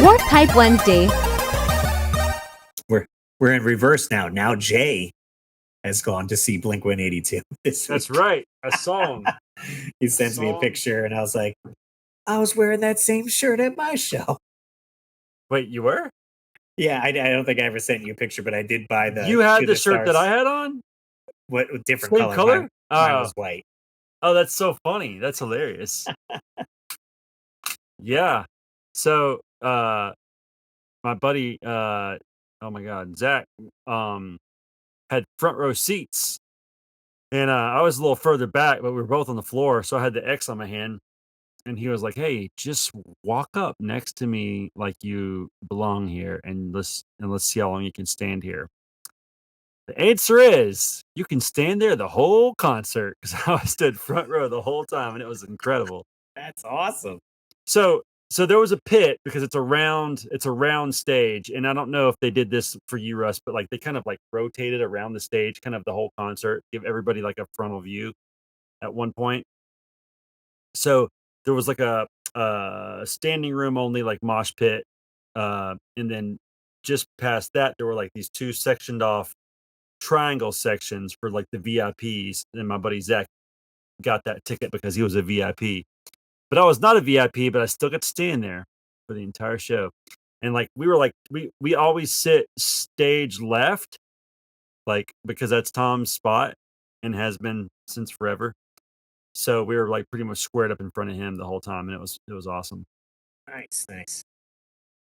Warp Pipe Wednesday. We're in reverse now. Now Jay has gone to see Blink-182 this week. That's right. I saw him. He sends me a picture, and I was like, I was wearing that same shirt at my show. Wait, you were? Yeah, I don't think I ever sent you a picture, but I did buy the. You had the shirt that I had on? What different Same color? Mine was white. Oh, that's so funny. That's hilarious. Yeah. So, my buddy, oh my God, Zach, had front row seats, and I was a little further back, but we were both on the floor, so I had the X on my hand, and he was like, "Hey, just walk up next to me like you belong here, and let's see how long you can stand here." The answer is you can stand there the whole concert because I stood front row the whole time, and it was incredible. That's awesome. So there was a pit because it's a round stage, and I don't know if they did this for you, Russ, but like they kind of like rotated around the stage, kind of the whole concert, give everybody like a frontal view at one point. So there was like a standing room only like mosh pit, and then just past that there were like these two sectioned off triangle sections for like the VIPs, and my buddy Zach got that ticket because he was a VIP. But I was not a VIP, but I still got to stand there for the entire show. And like we were like we always sit stage left, like because that's Tom's spot and has been since forever. So we were like pretty much squared up in front of him the whole time, and it was awesome. Nice.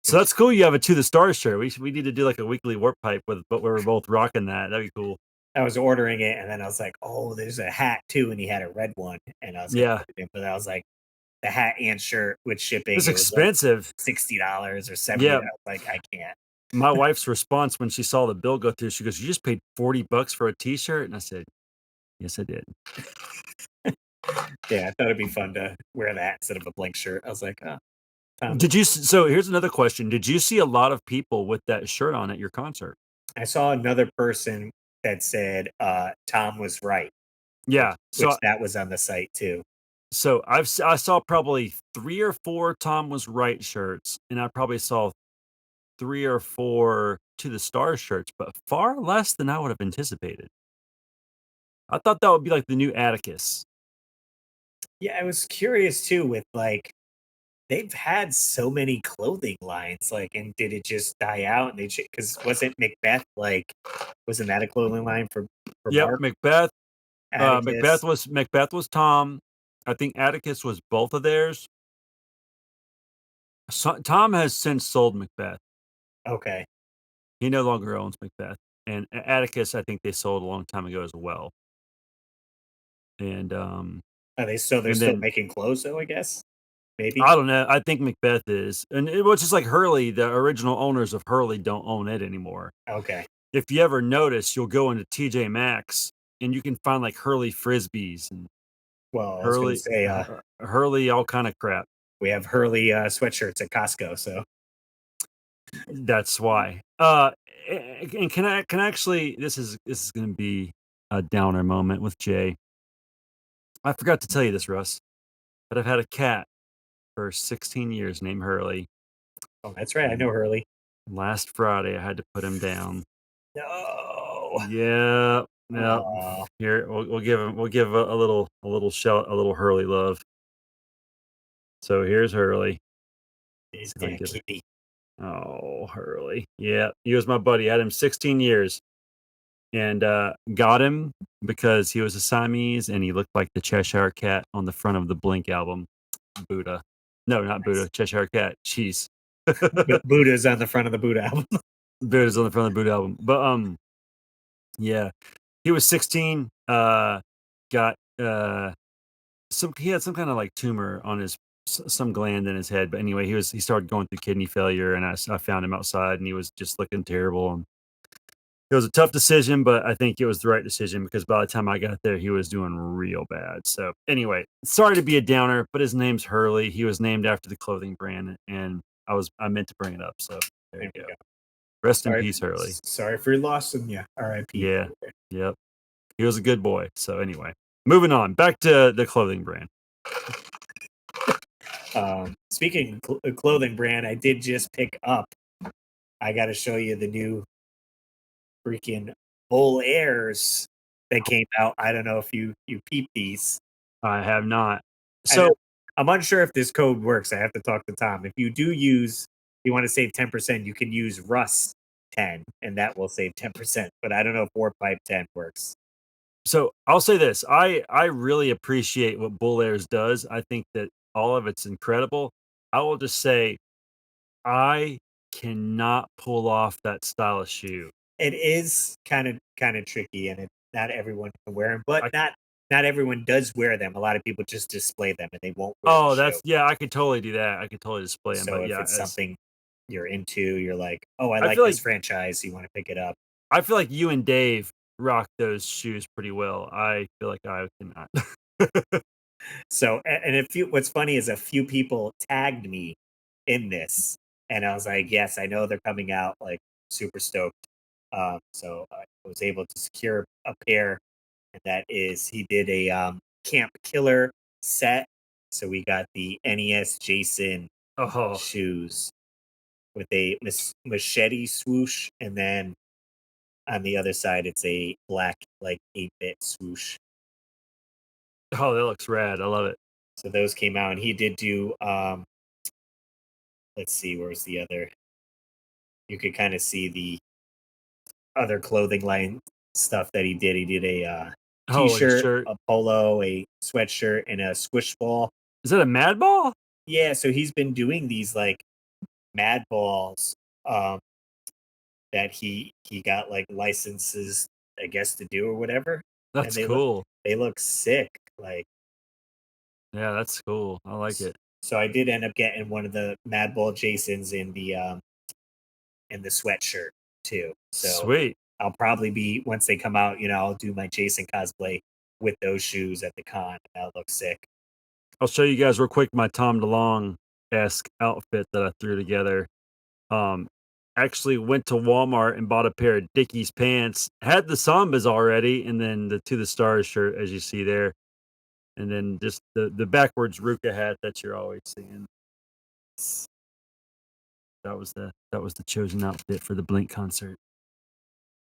So that's cool. You have a To the Stars shirt. We need to do like a weekly warp pipe but we were both rocking that. That'd be cool. I was ordering it, and then I was like, "Oh, there's a hat too," and he had a red one, and I was but I was like, the hat and shirt with shipping. It's expensive, like $60 or $70. Yeah. I was like, I can't. My wife's response when she saw the bill go through, she goes, "You just paid $40 for a T-shirt?" And I said, "Yes, I did." Yeah, I thought it'd be fun to wear that instead of a blank shirt. I was like, oh. Did you? So here's another question: did you see a lot of people with that shirt on at your concert? I saw another person that said Tom was right. Yeah, which that was on the site too. So I saw probably 3 or 4 Tom was right shirts, and I probably saw 3 or 4 To the Stars shirts, but far less than I would have anticipated. I thought that would be like the new Atticus. Yeah, I was curious too with like they've had so many clothing lines, like, and did it just die out? And because wasn't Macbeth wasn't that a clothing line for Yep, Mark? Macbeth. Macbeth was Tom. I think Atticus was both of theirs. So, Tom has since sold Macbeth. Okay. He no longer owns Macbeth, and Atticus I think they sold a long time ago as well. And they're still making clothes though, I guess. Maybe. I don't know. I think Macbeth is, and it was just like Hurley. The original owners of Hurley don't own it anymore. Okay. If you ever notice, you'll go into TJ Maxx and you can find like Hurley frisbees and Hurley, Hurley, all kind of crap. We have Hurley sweatshirts at Costco, so that's why. And can I actually? This is going to be a downer moment with Jay. I forgot to tell you this, Russ, but I've had a cat for 16 years named Hurley. Oh, that's right. I know Hurley. Last Friday, I had to put him down. No. Yeah. No. Here, we'll give him. We'll give a little Hurley love. So here's Hurley. He's a kitty. Oh, Hurley. Yeah, he was my buddy. I had him 16 years, and got him because he was a Siamese, and he looked like the Cheshire Cat on the front of the Blink album, Buddha. No, not Buddha. Cheshire Cat. Jeez. Buddha's on the front of the Buddha album. Buddha's on the front of the Buddha album. But yeah, he was 16. Got he had some kind of like tumor on his some gland in his head. But anyway, he started going through kidney failure, and I found him outside, and he was just looking terrible. And it was a tough decision, but I think it was the right decision because by the time I got there, he was doing real bad. So anyway, sorry to be a downer, but his name's Hurley. He was named after the clothing brand, and I meant to bring it up. So there you go. Rest in peace, Hurley. Sorry for your loss, and R.I.P. Yeah, yep. He was a good boy. So anyway, moving on back to the clothing brand. Speaking of clothing brand, I did just pick up. I got to show you the new freaking Bull Airs that came out. I don't know if you peep these. I have not. And So I'm unsure if this code works. I have to talk to Tom. If you do use, you want to save 10%, you can use Russ 10, and that will save 10%. But I don't know if Warp Pipe 10 works. so I'll say this. I really appreciate what Bull Airs does. I think that all of it's incredible. I will just say I cannot pull off that style of shoe. It is kind of tricky, and not everyone can wear them, but I not everyone does wear them. A lot of people just display them, and they won't wear the Oh, shoe. that's yeah, I could totally do that. I could totally display them, So but if yeah, it's as something you're into, you're like, oh, I I like feel this like franchise, you want to pick it up. I feel like you and Dave rock those shoes pretty well. I feel like I cannot. So, and a few, what's funny is a few people tagged me in this, and I was like, yes, I know they're coming out, like super stoked. So I was able to secure a pair, and that is he did a Camp Killer set. So we got the NES Jason Oh, shoes with a machete swoosh, and then on the other side it's a black like 8-bit swoosh. oh, that looks rad. I love it. So those came out, and he did do let's see, where's the other? You could kind of see the other clothing line stuff that he did. He did a Oh, like a t-shirt, shirt. a polo, a sweatshirt, and a squish ball. Is that a Mad Ball? Yeah, so he's been doing these like mad balls um that he got like licenses, I guess, to do or whatever. And That's cool. they look sick. Like, Yeah, that's cool. I like it. so I did end up getting one of the Mad Ball Jasons in the sweatshirt too. So Sweet. I'll probably be, once they come out, I'll do my Jason cosplay with those shoes at the con. That'll look sick. I'll show you guys real quick my Tom DeLonge-esque outfit that I threw together. Um, actually went to Walmart and bought a pair of Dickies pants. Had the Sambas already, and then the To the Stars shirt, as you see there, and then just the backwards Ruka hat that you're always seeing. That was the chosen outfit for the Blink concert.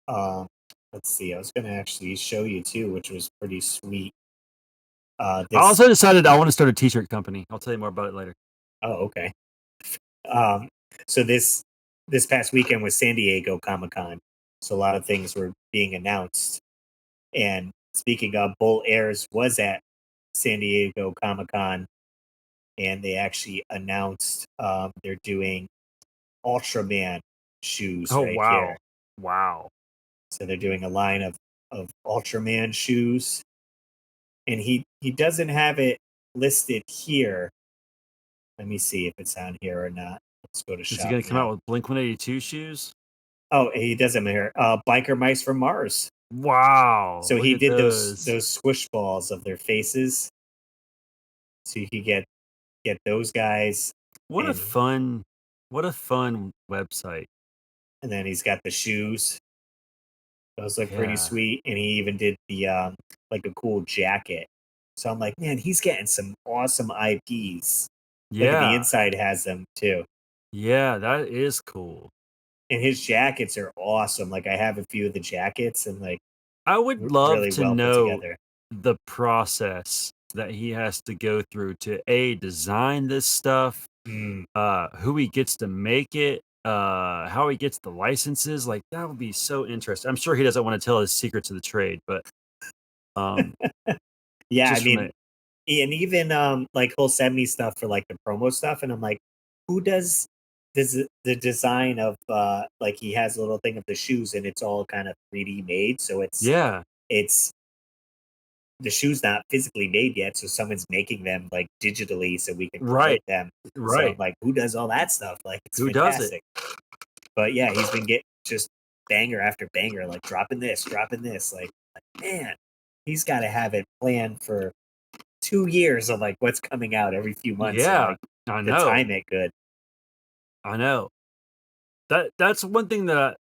Um, let's see. I was gonna actually show you too, which was pretty sweet. I This. also decided I want to start a t-shirt company. I'll tell you more about it later. Oh, okay. Um, so this past weekend was San Diego Comic Con, so a lot of things were being announced. And speaking of, Bull Airs was at San Diego Comic Con, and they actually announced they're doing Ultraman shoes Oh right here. wow. Wow. So they're doing a line of Ultraman shoes, and he doesn't have it listed here. Let me see if it's on here or not. Let's go to Is he shop gonna come now. out with Blink 182 shoes? Oh, he does have here. Biker mice from Mars. Wow. So Look he at did those. those squish balls of their faces, so you could get those guys, What a and fun what a fun website. then he's got the shoes. Those look pretty Yeah. sweet, and he even did the like a cool jacket. So I'm like, man, he's getting some awesome IPs. Look at the Yeah. inside has them too, Yeah, that is cool. and his jackets are awesome. Like I have a few of the jackets, and like I would love really to well put know together. the process that he has to go through to A, design this stuff, Mm. who he gets to make it, how he gets the licenses. Like that would be so interesting. I'm sure he doesn't want to tell his secrets of the trade, but um Yeah, I just from mean, the and even like he'll send me stuff for like the promo stuff, and I'm like, who does the design of like he has a little thing of the shoes, and it's all kind of 3D made, so yeah, it's the shoes not physically made yet, so someone's making them like digitally so we can promote right, them. So I'm right. like, who does all that stuff? Like it's Who does it? fantastic. But yeah, he's been getting just banger after banger, like dropping this, dropping this. Like man, he's got to have it planned for 2 years of like what's coming out every few months, and Yeah, like I to know. time it good. I know. That's one thing that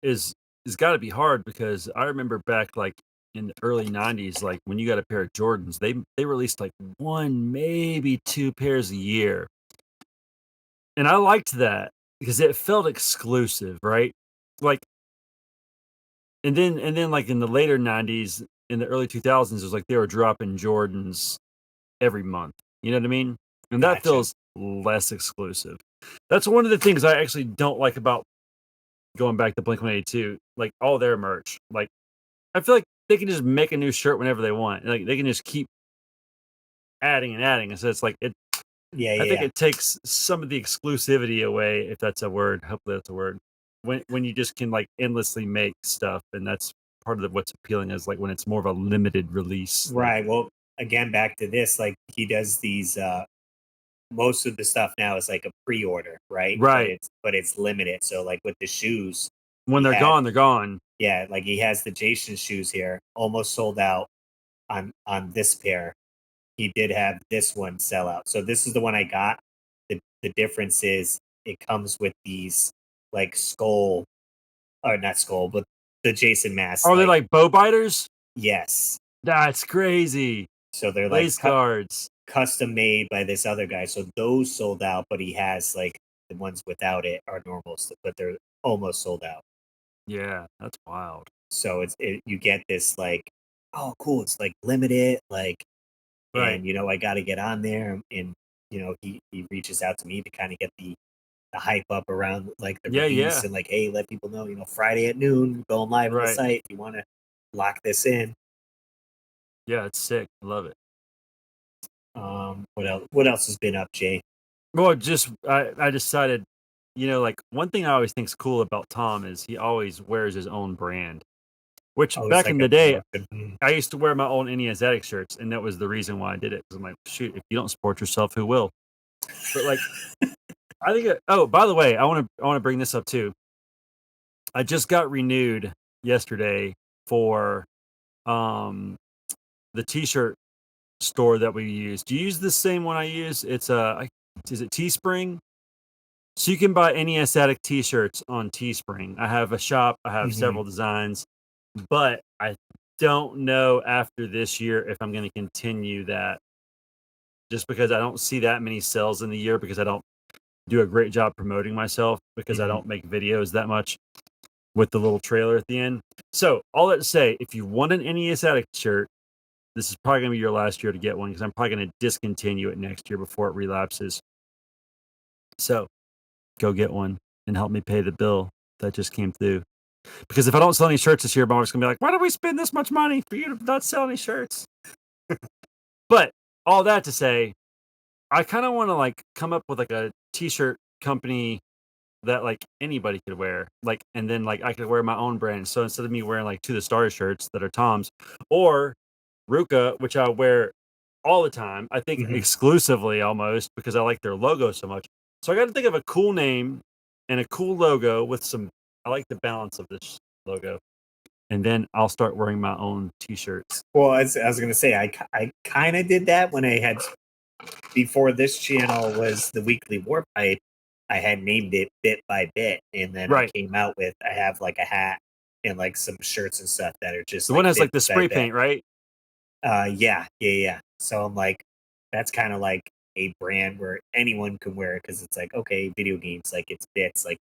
is gotta be hard because I remember back like in the early 90s, like when you got a pair of Jordans, they released like one, maybe two pairs a year. And I liked that because it felt exclusive, right? Like, and then like in the later 90s, in the early 2000s, it was like they were dropping Jordans every month. You know what I mean? And that Gotcha. feels less exclusive. That's one of the things I actually don't like about going back to Blink 182, like all their merch. Like, I feel like they can just make a new shirt whenever they want. Like they can just keep adding and adding. And so it's like Yeah, I yeah, think yeah. it takes some of the exclusivity away, if that's a word. Hopefully that's a word. When you just can like endlessly make stuff, and that's part of what's appealing is like when it's more of a limited release. Like Right. Well, again, back to this, like he does these most of the stuff now is like a pre-order, right? But right it's limited. So like with the shoes, when he they're had gone, they're gone. yeah, like he has the Jason shoes here, almost sold out on this pair. He did have this one sell out. So this is the one I got. The difference is it comes with these like skull or not skull, but the Jason mask. Are they Like like bow biters? yes, That's crazy. so they're like Lace guards. custom made by this other guy. So those sold out, but he has like the ones without it are normal, but they're almost sold out. Yeah, that's wild. So you get this like, oh cool, it's like limited, like, Right. and I got to get on there, and he reaches out to me to kind of get the hype up around like the Yeah, release, yeah. and like, hey, let people know, Friday at noon, going live on the Right. site if you want to lock this in. Yeah, it's sick. I love it. What else? What else has been up, Jay? Well, just I decided, like one thing I always think's cool about Tom is he always wears his own brand. Which Oh, it's back like in a the day, good. I used to wear my own NES Addict shirts, and that was the reason why I did it. Because I'm like, shoot, if you don't support yourself, who will? But like, I think. Oh, by the way, I want to bring this up too. I just got renewed yesterday for um the T-shirt store that we use. Do you use the same one I use? It's is it Teespring? So you can buy NES Addict T-shirts on Teespring. I have a shop. I have Hmm. several designs, but I don't know after this year if I'm going to continue that. Just because I don't see that many sales in the year because I don't do a great job promoting myself because I Hmm. don't make videos that much with the little trailer at the end. So all that to say, if you want an NES Addict shirt, this is probably going to be your last year to get one because I'm probably going to discontinue it next year before it relapses. So go get one and help me pay the bill that just came through. Because if I don't sell any shirts this year, I'm just gonna be like, why did we spend this much money for you to not sell any shirts? But all that to say, I kind of want to like come up with like a t-shirt company that like anybody could wear. Like, and then like I could wear my own brand. So instead of me wearing like To the Stars shirts that are Tom's or Ruka, which I wear all the time, I think Hmm. exclusively almost because I like their logo so much. So I got to think of a cool name and a cool logo with some. I like the balance of this logo, and then I'll start wearing my own t-shirts. Well, as I was gonna say, I kind of did that when I had before this channel was the Weekly Warp Pipe. I had named it Bit by Bit, and then I Right. came out with I have like a hat and like some shirts and stuff that are just The one like has Bit like the by spray Bit. paint, right? Yeah, yeah, yeah. So I'm like, that's kind of like a brand where anyone can wear it because it's like, okay, video games, like it's bits, like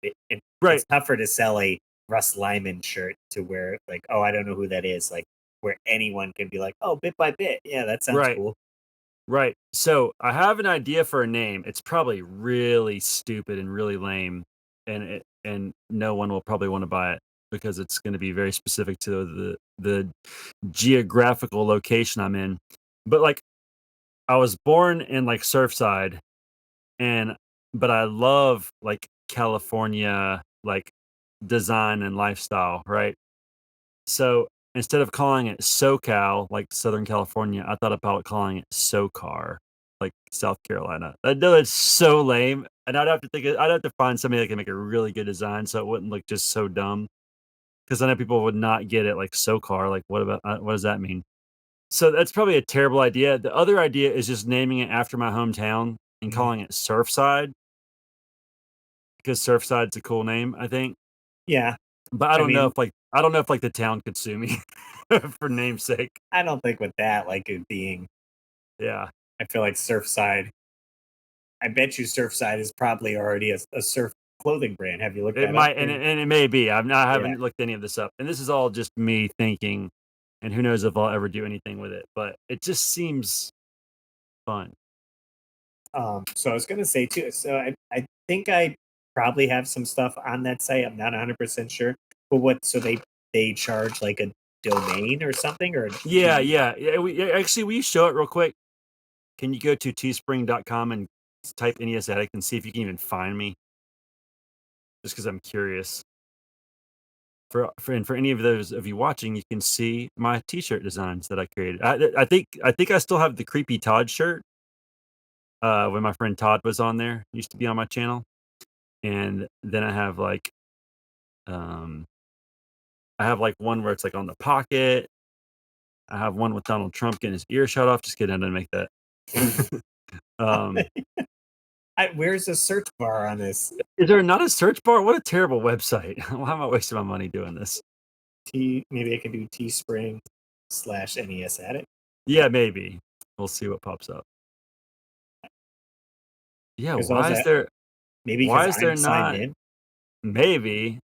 Right. it's tougher to sell a Russ Lyman shirt to where like, oh, I don't know who that is, like where anyone can be like, oh, Bit by Bit, yeah, that sounds Right. cool. Right. So I have an idea for a name. It's probably really stupid and really lame, and no one will probably want to buy it because it's going to be very specific to the geographical location I'm in. But like I was born in like Surfside, and but I love like California like design and lifestyle, right? So instead of calling it SoCal, like Southern California, I thought about calling it SoCar, like South Carolina. I know it's so lame, and I'd have to find somebody that can make a really good design so it wouldn't look just so dumb. Because I know people would not get it, like SoCar. Like, what does that mean? So that's probably a terrible idea. The other idea is just naming it after my hometown and Mhm. calling it Surfside because Surfside's a cool name, I think. Yeah. But I I don't know mean, if like the town could sue me for namesake. I don't think with that, like it being, Yeah. I feel like Surfside. I bet you Surfside is probably already a surf clothing brand. Have you looked It that up? might, and it may be. I Yeah. haven't looked any of this up, and this is all just me thinking, and who knows if I'll ever do anything with it. But it just seems fun. So I was gonna say too. So I think I probably have some stuff on that site. I'm not 100% sure. But what? So they charge like a domain or something, or do Yeah, you? yeah, yeah. Actually, will you show it real quick? Can you go to teespring.com and type NES Addict and see if you can even find me? Just because I'm curious. For any of those of you watching, you can see my T-shirt designs that I created. I think I still have the creepy Todd shirt. When my friend Todd was on there, used to be on my channel, and then um, I have like one where it's like on the pocket. I have one with Donald Trump getting his ear shot off. Just kidding, I didn't make that. um, Where's the search bar on this? is there not a search bar? What a terrible website! Why am I wasting my money doing this? Maybe I can do Teespring/NES Addict. Yeah, maybe. We'll see what pops up. Yeah, Because all that maybe why because is I'm there signed not in. maybe?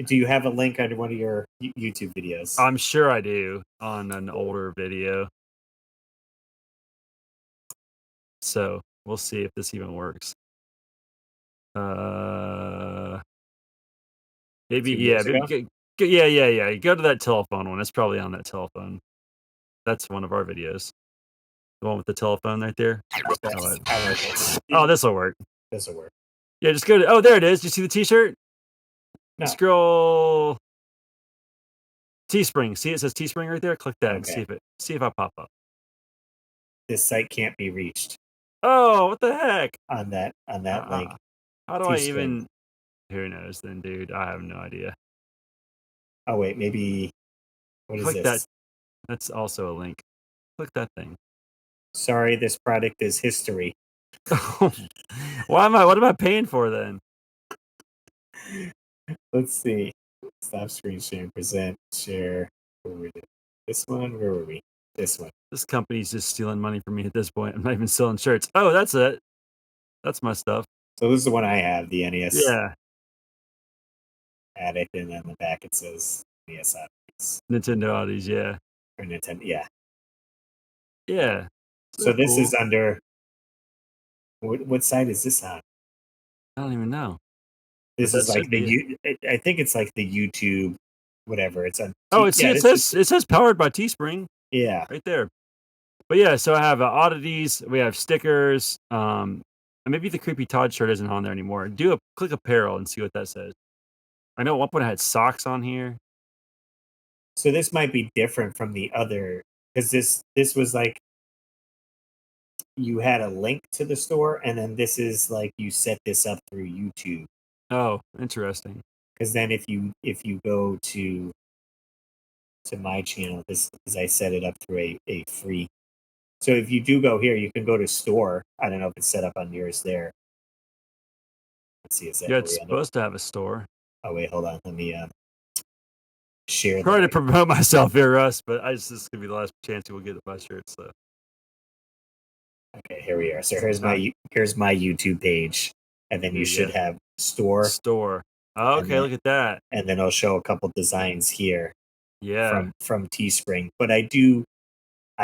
Do you have a link under one of your YouTube videos? I'm sure I do on an older video. So, we'll see if this even works. Uh, maybe, 2 years maybe ago. yeah. You go to that telephone one. It's probably on that telephone. That's one of our videos. The one with the telephone right there. That's, I like this. Oh, this'll work. This will work. Yeah, just go to there it is. You see the T-shirt? No. Scroll Teespring. See it says Teespring right there? Click that and Okay. see if I pop up. This site can't be reached Oh, what the heck? on that link. How do I Teespring. even who knows then, dude? I have no idea. Oh wait, maybe what is Click that. this? That's also a link. Click that thing. Sorry, this product is history. What am I paying for then? Let's see. Stop screen sharing, present, share. This one, where were we? This one. This company's just stealing money from me at this point. I'm not even selling shirts. Oh, that's it. That's my stuff. So this is the one I have, the NES Yeah. Addict, and then the back it says NES Addicts Nintendo Oddies, yeah. or Nintendo. Yeah. Yeah. So So this cool. is under what site is this on? I don't even know. But This that is like should be it. I think it's like the YouTube, whatever. It's on. Oh, Yeah, it this is. says powered by Teespring Yeah. right there. But yeah, so I have oddities, we have stickers, and maybe the creepy Todd shirt isn't on there anymore. Click apparel and see what that says. I know at one point I had socks on here. So this might be different from the other because this was like you had a link to the store, and then this is like you set this up through YouTube. Oh, interesting. Because then if you go to my channel, this is I set it up through a free. So if you do go here, you can go to store. I don't know if it's set up on yours there. Let's see, is that Yeah, where it's we end up? supposed to have a store. Oh wait, hold on. Let me share Trying to that. promote myself here, Russ, but this is gonna be the last chance we'll get to buy shirts. So Okay, here we are. So here's uh, my YouTube page, and then here you you go. should have store, Store. Oh, and okay, then look at that. I'll show a couple designs here Yeah. from Teespring. But I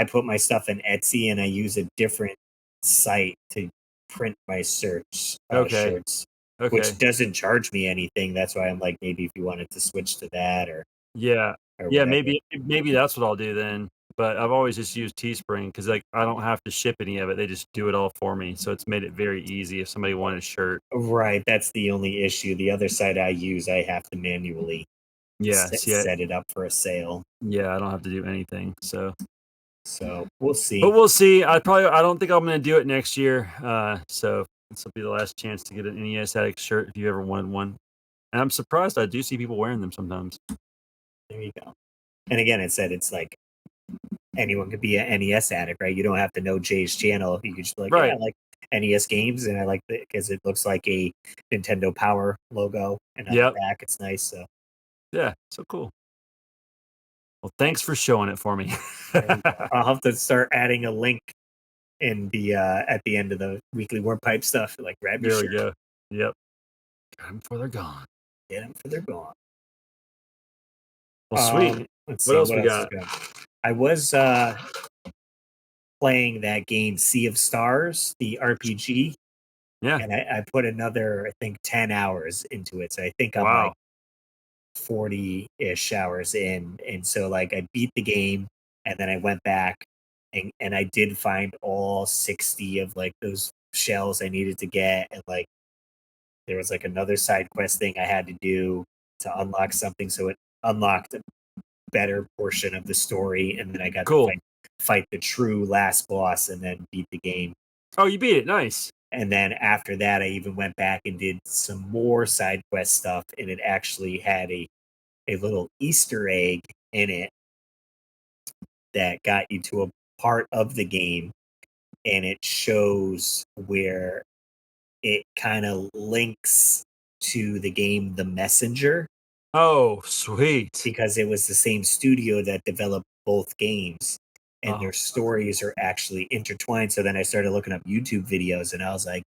put my stuff in Etsy, and I use a different site to print my Okay. shirts, which Okay. doesn't charge me anything. That's why I'm like, maybe if you wanted to switch to that Yeah. or Yeah, whatever. maybe that's what I'll do then. But I've always just used Teespring because like I don't have to ship any of it. They just do it all for me. So it's made it very easy if somebody wanted a shirt. Right, that's the only issue. The other site I use, I have to manually Yes, yeah, set it up for a sale. yeah, I don't have to do anything. So So we'll but see. we'll see. I don't think I'm gonna do it next year. So this will be the last chance to get an NES Addict shirt if you ever wanted one. And I'm surprised I do see people wearing them sometimes. There you go. And again, it said it's like anyone could be an NES addict, right? You don't have to know Jay's channel. You could just be like, yeah, Right. I like NES games, and I like it because it looks like a Nintendo Power logo, and on the Yep. back it's nice. So Yeah, so cool. Well, thanks for showing it for me. There you go. I'll have to start adding a link in the at the end of the weekly warp pipe stuff. Like, grab your There we shirt, go. Yep. Got 'em before they're gone. get them for they're gone. Well, sweet. Let's What see else what we else is got? going. I was playing that game Sea of Stars, the RPG, Yeah. and I put another, I think, 10 hours into it. So I think I'm like Wow. 40-ish hours in, and so like I beat the game, and then I went back, and I did find all 60 of like those shells I needed to get, and like there was like another side quest thing I had to do to unlock something, so it unlocked a better portion of the story, and then I got to Cool. fight the true last boss, and then beat the game. Oh, you beat it. Nice. And then after that, I even went back and did some more side quest stuff, and it actually had a little Easter egg in it that got you to a part of the game, and it shows where it kind of links to the game The Messenger, Oh, sweet. because it was the same studio that developed both games, and Oh, their stories are actually intertwined. So then I started looking up YouTube videos, and I was like,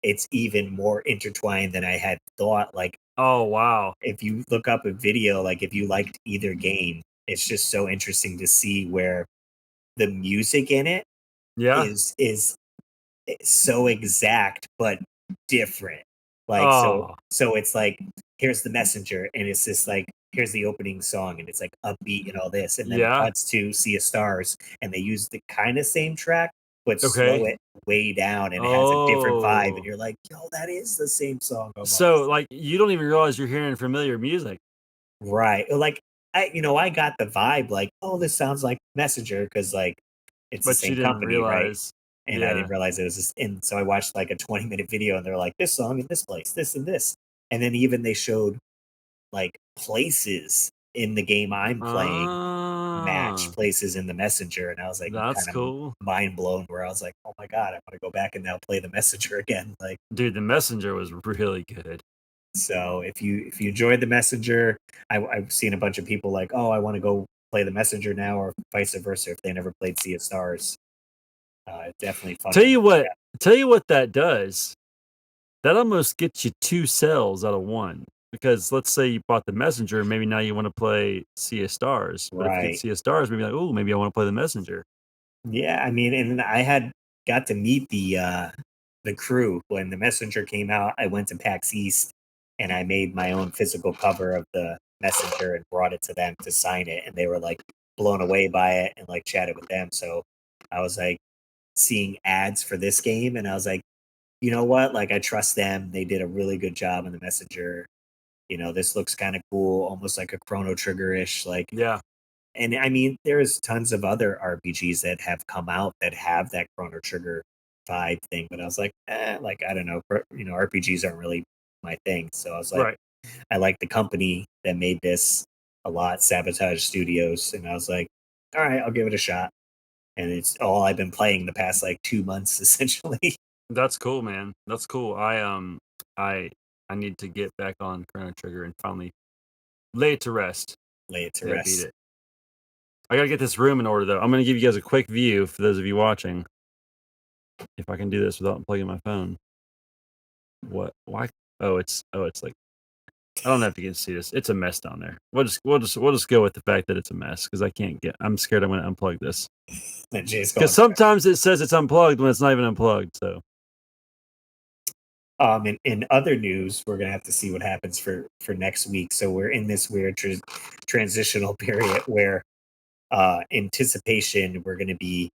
it's even more intertwined than I had thought. Like, oh, wow. if you look up a video, like if you liked either game, it's just so interesting to see where the music in it Yeah. is so exact but different. Like, Oh, so it's like, here's the messenger, and it's just like, here's the opening song, and it's like upbeat and all this, and then it yeah. cuts to Sea of Stars, and they use the kind of same track but slow Okay. it way down, and it has a different vibe, and Oh. you're like, yo, that is the same song So, almost. like, you don't even realize you're hearing familiar music, Right. Like, I got the vibe like, oh, this sounds like Messenger, because like it's the but you same didn't company, right? realize. And I Yeah. didn't realize it was just, and so I watched like a 20-minute video, and they're like, this song in this place, this and this. And then even they showed like places in the game I'm playing match Ah, places in the Messenger. And I was like that's kind of cool. mind blown, where I was like, oh my God, I want to go back and now play the Messenger again. Like, Dude, The Messenger was really good. so if you enjoyed the Messenger, I've seen a bunch of people like, oh, I want to go play the Messenger now, or vice versa if they never played Sea of Stars. It's definitely fun Tell to you check what out. tell you what that does. That almost gets you 2 cells out of 1, because let's say you bought The Messenger, maybe now you wanna play Sea of Stars, but if you get Right. Sea of Stars, maybe like, "Ooh, maybe I wanna play The Messenger." Yeah, I mean, and I had got to meet the crew when the Messenger came out. I went to PAX East, and I made my own physical cover of the Messenger and brought it to them to sign it, and they were like blown away by it, and like chatted with them. So I was like seeing ads for this game, and I was like, you know what? Like, I trust them. They did a really good job on the Messenger. This looks kind of cool, almost like a Chrono Trigger ish. Like, Yeah, and I mean, there's tons of other RPGs that have come out that have that Chrono Trigger vibe thing, but I was like, like, I don't know, RPGs aren't really my thing. So I was like, right. I like the company that made this a lot, Sabotage Studios, and I was like, all right, I'll give it a shot. And it's all I've been playing the past like 2 months, essentially. That's cool, man. That's cool. I I need to get back on Chrono Trigger and finally lay it to rest. Lay it to Yeah, beat rest. it. I gotta get this room in order, though. I'm gonna give you guys a quick view for those of you watching, if I can do this without plugging my phone. What? Why? It's like I don't have to get to see this. It's a mess down there. We'll just go with the fact that it's a mess, because I can't get. I'm scared I'm gonna unplug this, Then Jay's because going through. sometimes it says it's unplugged when it's not even unplugged. So In other news, we're gonna have to see what happens for next week. So we're in this weird transitional period where anticipation, we're gonna be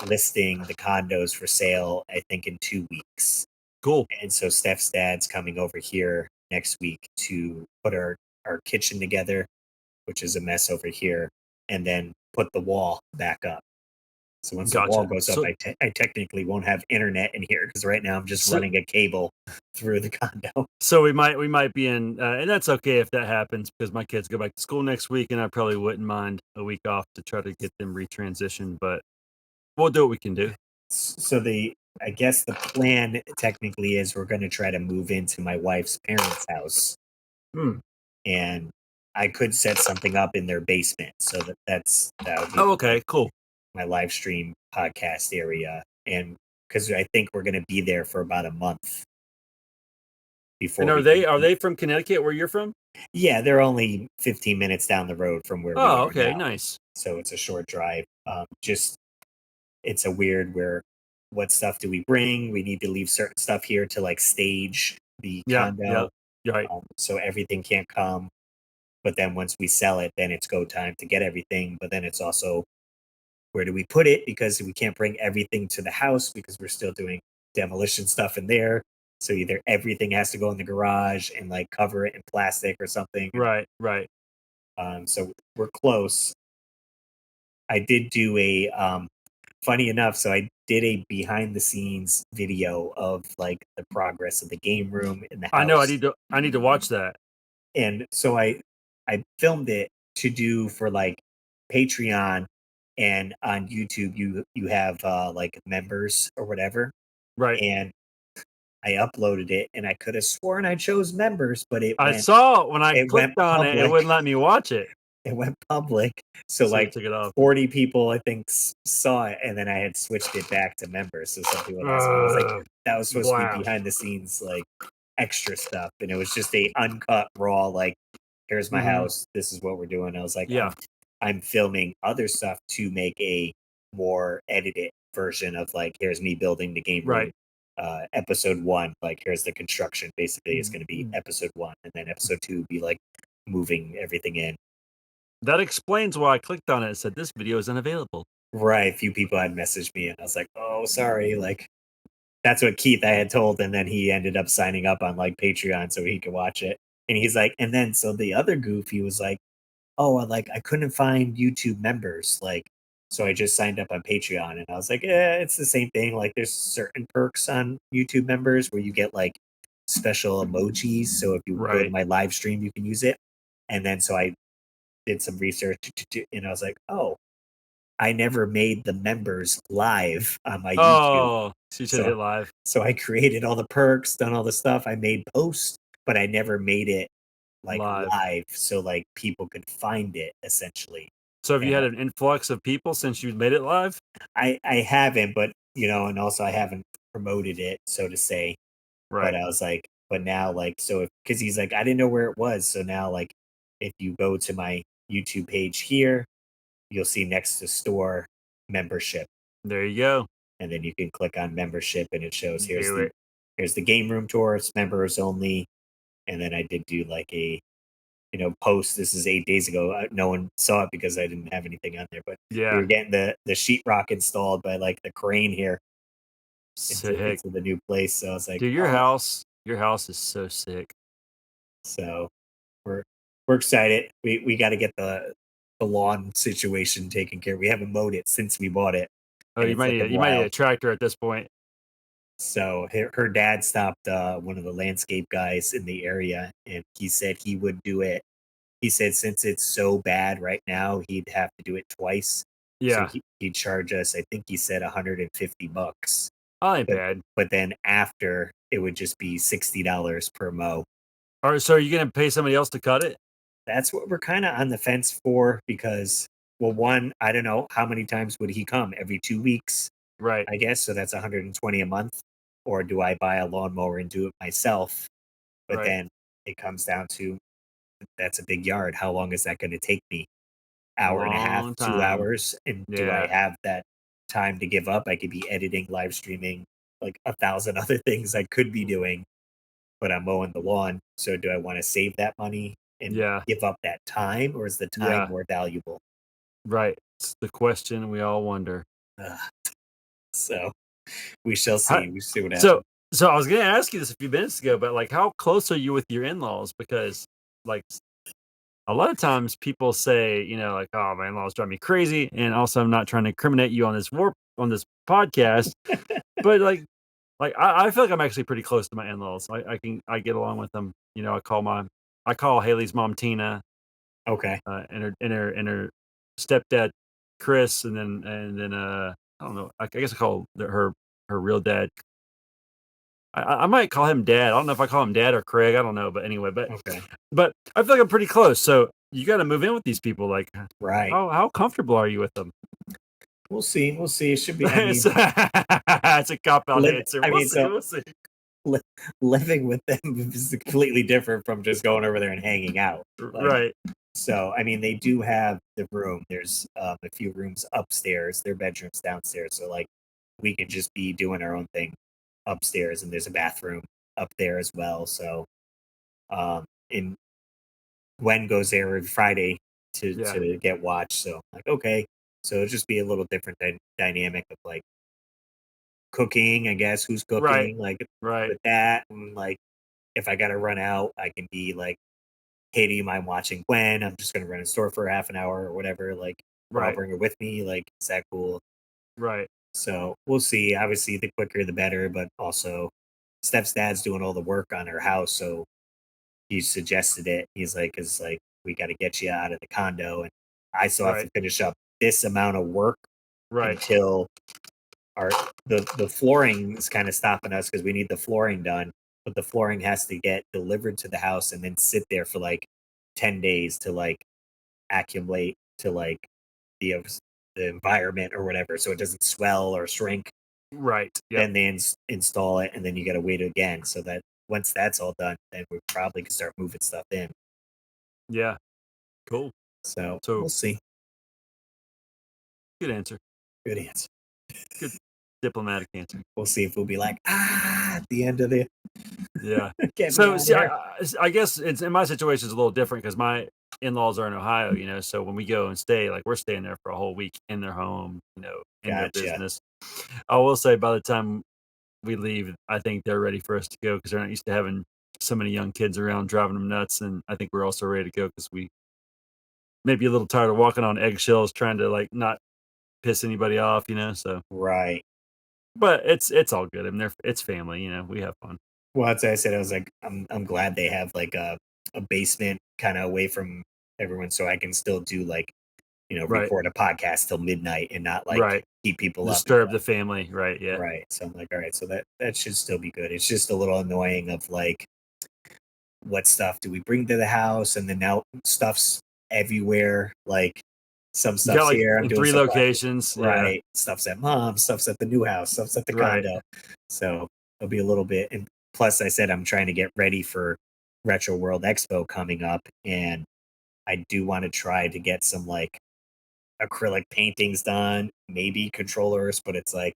listing the condos for sale, I think, in 2 weeks. cool. And so Steph's dad's coming over here next week to put our kitchen together, which is a mess over here, and then put the wall back up. So once the wall Gotcha. goes up, I technically won't have internet in here, because right now I'm just So running a cable through the condo. so we might be in, and that's okay if that happens, because my kids go back to school next week, and I probably wouldn't mind a week off to try to get them retransitioned, but we'll do what we can do. So I guess the plan technically is we're going to try to move into my wife's parents' house, Hmm. and I could set something up in their basement, so that would be Oh, okay, cool. my live stream podcast area, and because I think we're going to be there for about a month And before we can. are they from Connecticut where you're from? Yeah, they're only 15 minutes down the road from where we Oh, are okay, now, nice. so it's a short drive. Just it's a weird where what stuff do we bring? We need to leave certain stuff here to like stage the Yeah, yeah. condo, You're right. so everything can't come. But then once we sell it, then it's go time to get everything. But then it's also where do we put it? Because we can't bring everything to the house because we're still doing demolition stuff in there. So either everything has to go in the garage and like cover it in plastic or something. Right, right. So we're close. I did do a funny enough, so I did a behind the scenes video of like the progress of the game room in the I know house. I need to watch that. And so I filmed it to do for like Patreon, and on YouTube you have like members or whatever. Right. And I uploaded it and I could have sworn I chose members, but I saw it when I it went clicked on it, it public. wouldn't let me watch it. It went public. So So you like took it off. 40 people I think saw it, and then I had switched it back to members. So some people asked me, I was like, that was supposed to be Wow. behind the scenes like extra stuff, and it was just a uncut raw like here's my Mhm. house, this is what we're doing. I was like, Yeah, I'm filming other stuff to make a more edited version of like here's me building the game room. right. Episode 1, like here's the construction, basically is going to be episode 1, and then episode 2 be like moving everything in. That explains why I clicked on it and said this video is unavailable. Right, a few people had messaged me and I was like, oh sorry, like that's what Keith I had told, and then he ended up signing up on like Patreon so he could watch it. And he's like, and then so the other goof, he was like, oh, like I couldn't find YouTube members, like so I just signed up on Patreon. And I was like, yeah, it's the same thing. Like there's certain perks on YouTube members where you get like special emojis. So if you go to Right. my live stream, you can use it. And then so I did some research and I was like, oh, I never made the members live on my YouTube. Oh, so you should have So hit live. so I created all the perks, done all the stuff. I made posts, but I never made it like Live. live so like people could find it essentially. So have you And had an influx of people since you made it live? I haven't, but and also I haven't promoted it, so to say. But Right. I was like, but now like so if because he's like, I didn't know where it was. So now like if you go to my YouTube page here, you'll see next to store membership. There you go. And then you can click on membership and it shows Do it. here's the game room tour, it's members only. And then I did do like a post. This is 8 days ago. No one saw it because I didn't have anything on there, but we Yeah. were getting the sheetrock installed by like the crane here Sick. into the new place. So I was like, Dude, oh, your house is so sick. so we're we're excited. We got to get the lawn situation taken care of. We haven't mowed it since we bought it, Oh, and it's like a you might need while. a tractor at this point. So her dad stopped one of the landscape guys in the area, and he said he would do it. He said since it's so bad right now, he'd have to do it twice. So Yeah. he'd charge us, I think he said $150. Oh, ain't But bad. but then after it would just be $60 per mow. Alright, so are you gonna pay somebody else to cut it? That's what we're kind of on the fence for because, well, one, I don't know how many times would he come every 2 weeks, Right, I guess. So that's 120 a month. Or do I buy a lawnmower and do it myself? But right. then it comes down to that's a big yard. How long is that going to take me? Hour and a half, Long two time. hours? And do I Yeah, have that time to give up? I could be editing, live streaming, like 1,000 other things I could be doing, but I'm mowing the lawn. So do I want to save that money and yeah, give up that time, or is the time yeah, more valuable? right. It's the question we all wonder. Ugh, so we shall How see. We see what so happens. so I was gonna ask you this a few minutes ago, but, like, how close are you with your in-laws? Because, like, a lot of times people say, like, "Oh, my in-laws drive me crazy," and also I'm not trying to incriminate you on this podcast, but, like, I feel like I'm actually pretty close to my in-laws. I get along with them. I call Haley's mom Tina, Okay. and her stepdad Chris, and then I don't know. I guess I call her real dad. I might call him dad. I don't know if I call him dad or Craig. I don't know, but anyway, Okay. but I feel like I'm pretty close. So you got to move in with these people. Like, Right. how comfortable are you with them? We'll see. We'll see. It should be. I mean, it's, it's a cop out live. answer. I We'll mean, see. so We'll see. li- living with them is completely different from just going over there and hanging out. Like, Right. so I mean, they do have the room. There's a few rooms upstairs. Their bedrooms downstairs. So like, we can just be doing our own thing upstairs, and there's a bathroom up there as well. So, and Gwen goes there every Friday Yeah. to get watched. So like, okay, so it'll just be a little different dynamic of like cooking, I guess. Who's Right. cooking? Like Right. with that, and like if I gotta run out, I can be like, hey, do you mind watching Gwen? I'm just gonna run in the store for a half an hour or whatever. Like, or I'll Right. bring her with me. Like, is that cool? Right. So we'll see. Obviously, the quicker the better, but also Steph's dad's doing all the work on her house, so he suggested it. He's like, "Cause like we got to get you out of the condo, and I still have to Right. finish up this amount of work Right. until our the flooring is kind of stopping us because we need the flooring done, but the flooring has to get delivered to the house and then sit there for like 10 days to like accumulate to like the the environment or whatever, so it doesn't swell or shrink. Right. Yep. Then they install it, and then you got to wait again. So that once that's all done, then we probably can start moving stuff in. Yeah. Cool. So So we'll see. good answer. Good answer. Good diplomatic answer. We'll see if we'll be like, at the end of the Yeah. get me So out see, here. I guess it's in my situation is a little different because my in-laws are in Ohio, so when we go and stay, like we're staying there for a whole week in their home, in their Gotcha. business. I will say by the time we leave, I think they're ready for us to go because they're not used to having so many young kids around driving them nuts, and I think we're also ready to go because we may be a little tired of walking on eggshells trying to like not piss anybody off, so. Right. But it's all good. I mean, it's family, we have fun. Well, that's what I said. I was like, I'm glad they have like a basement kind of away from everyone, so I can still do like Right. record a podcast till midnight and not like Right. keep people up. Disturb the family. Right. Yeah. Right. So I'm like, all right, so that should still be good. It's just a little annoying of like, what stuff do we bring to the house, and then now stuff's everywhere. Like some You got stuff's like here. I'm in doing 3 stuff locations. Yeah. right. Stuff's at mom's. Stuff's at the new house. Stuff's at the Right. condo. So it'll be a little bit. And plus, I said I'm trying to get ready for Retro World Expo coming up, and I do want to try to get some like acrylic paintings done, maybe controllers, but it's like,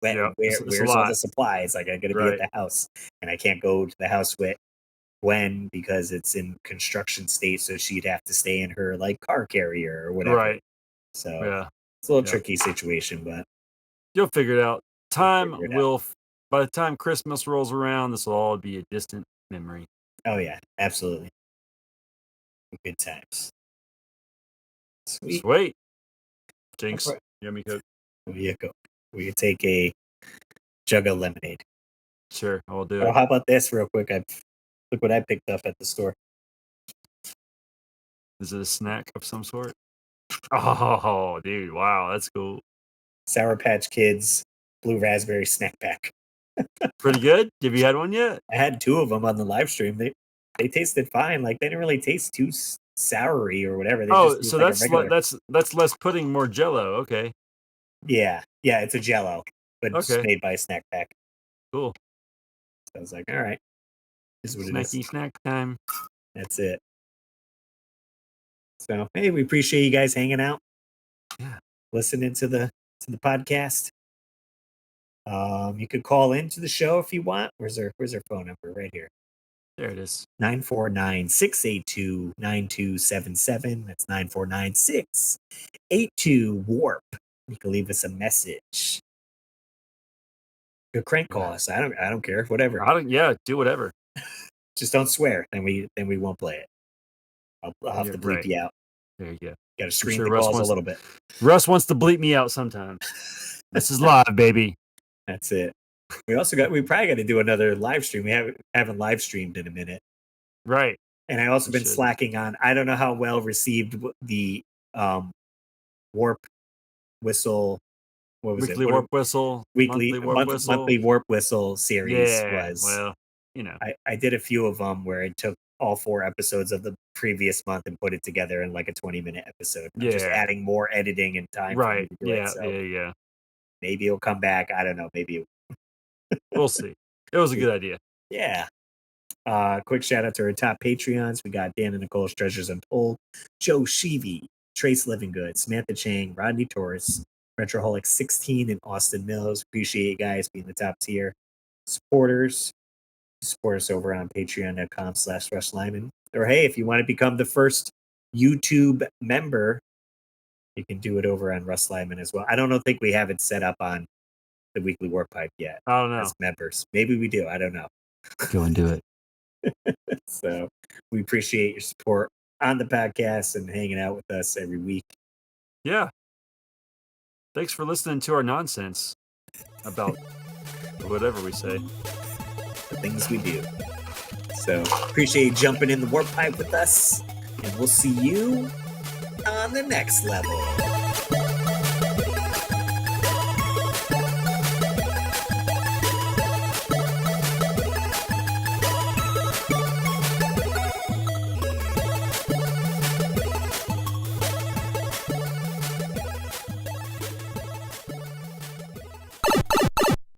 Yeah. It's a where's all the lot. supplies? Like, I got to be at Right. the house, and I can't go to the house with Gwen because it's in construction state, so she'd have to stay in her like car carrier or whatever. Right. So Yeah. it's a little Yeah. tricky situation, but You'll figure it out. we'll Time figure it out. will. By the time Christmas rolls around, this will all be a distant memory. Oh yeah, absolutely. Good times. Sweet. Sweet. Jinx. Yummy Coke. There you go. We could take a jug of lemonade. Sure, I'll do Oh, it. how about this real quick? Look what I picked up at the store. Is it a snack of some sort? Oh, dude! Wow, that's cool. Sour Patch Kids blue raspberry snack pack. Pretty good. Have you had one yet? I had 2 of them on the live stream. They tasted fine. Like, they didn't really taste too soury or whatever. They just So taste like a regular. that's less pudding, more Jello. Okay. Yeah, it's a Jello, but it's Okay. made by Snack Pack. Cool. So I was like, all right, this is what it is. Snacky snack time. That's it. So hey, we appreciate you guys hanging out. Yeah. Listening to the podcast. You could call into the show if you want. Where's our phone number? Right here. There it is. 949-682-9277. That's 949-682-WARP. You can leave us a message. Good crank call us. I don't care. Whatever. Do whatever. Just don't swear. Then we won't play it. I'll have to bleep you out. There you go. Got to screen the calls a little bit. Russ wants to bleep me out sometimes. This is live, baby. That's it. We probably got to do another live stream. We haven't live streamed in a minute. Right. And I also been slacking on. I don't know how well received the warp whistle. What was Weekly it? warp whistle. Monthly warp whistle series Yeah, was. well, I did a few of them where I took all 4 episodes of the previous month and put it together in like a 20-minute episode. I'm just Yeah. adding more editing and time for me Right. to do it. Yeah. So Yeah. maybe it'll come back. I don't know. Maybe We'll see. It was a good idea. yeah. Quick shout out to our top Patreons. We got Dan and Nicole's Treasures Untold, Joe Sheevy, Trace Livinggood, Samantha Chang, Rodney Torres, Retroholic 16, and Austin Mills. Appreciate you guys being the top tier supporters. Support us over on patreon.com/Russ Lyman. Or hey, if you want to become the first YouTube member, you can do it over on Russ Lyman as well. I don't think we have it set up on the Weekly Warp Pipe yet I don't know. as members. Maybe we do. I don't know. Go and do it. So we appreciate your support on the podcast and hanging out with us every week. Yeah. Thanks for listening to our nonsense about whatever we say. The things we do. So appreciate you jumping in the Warp Pipe with us, and we'll see you on the next level.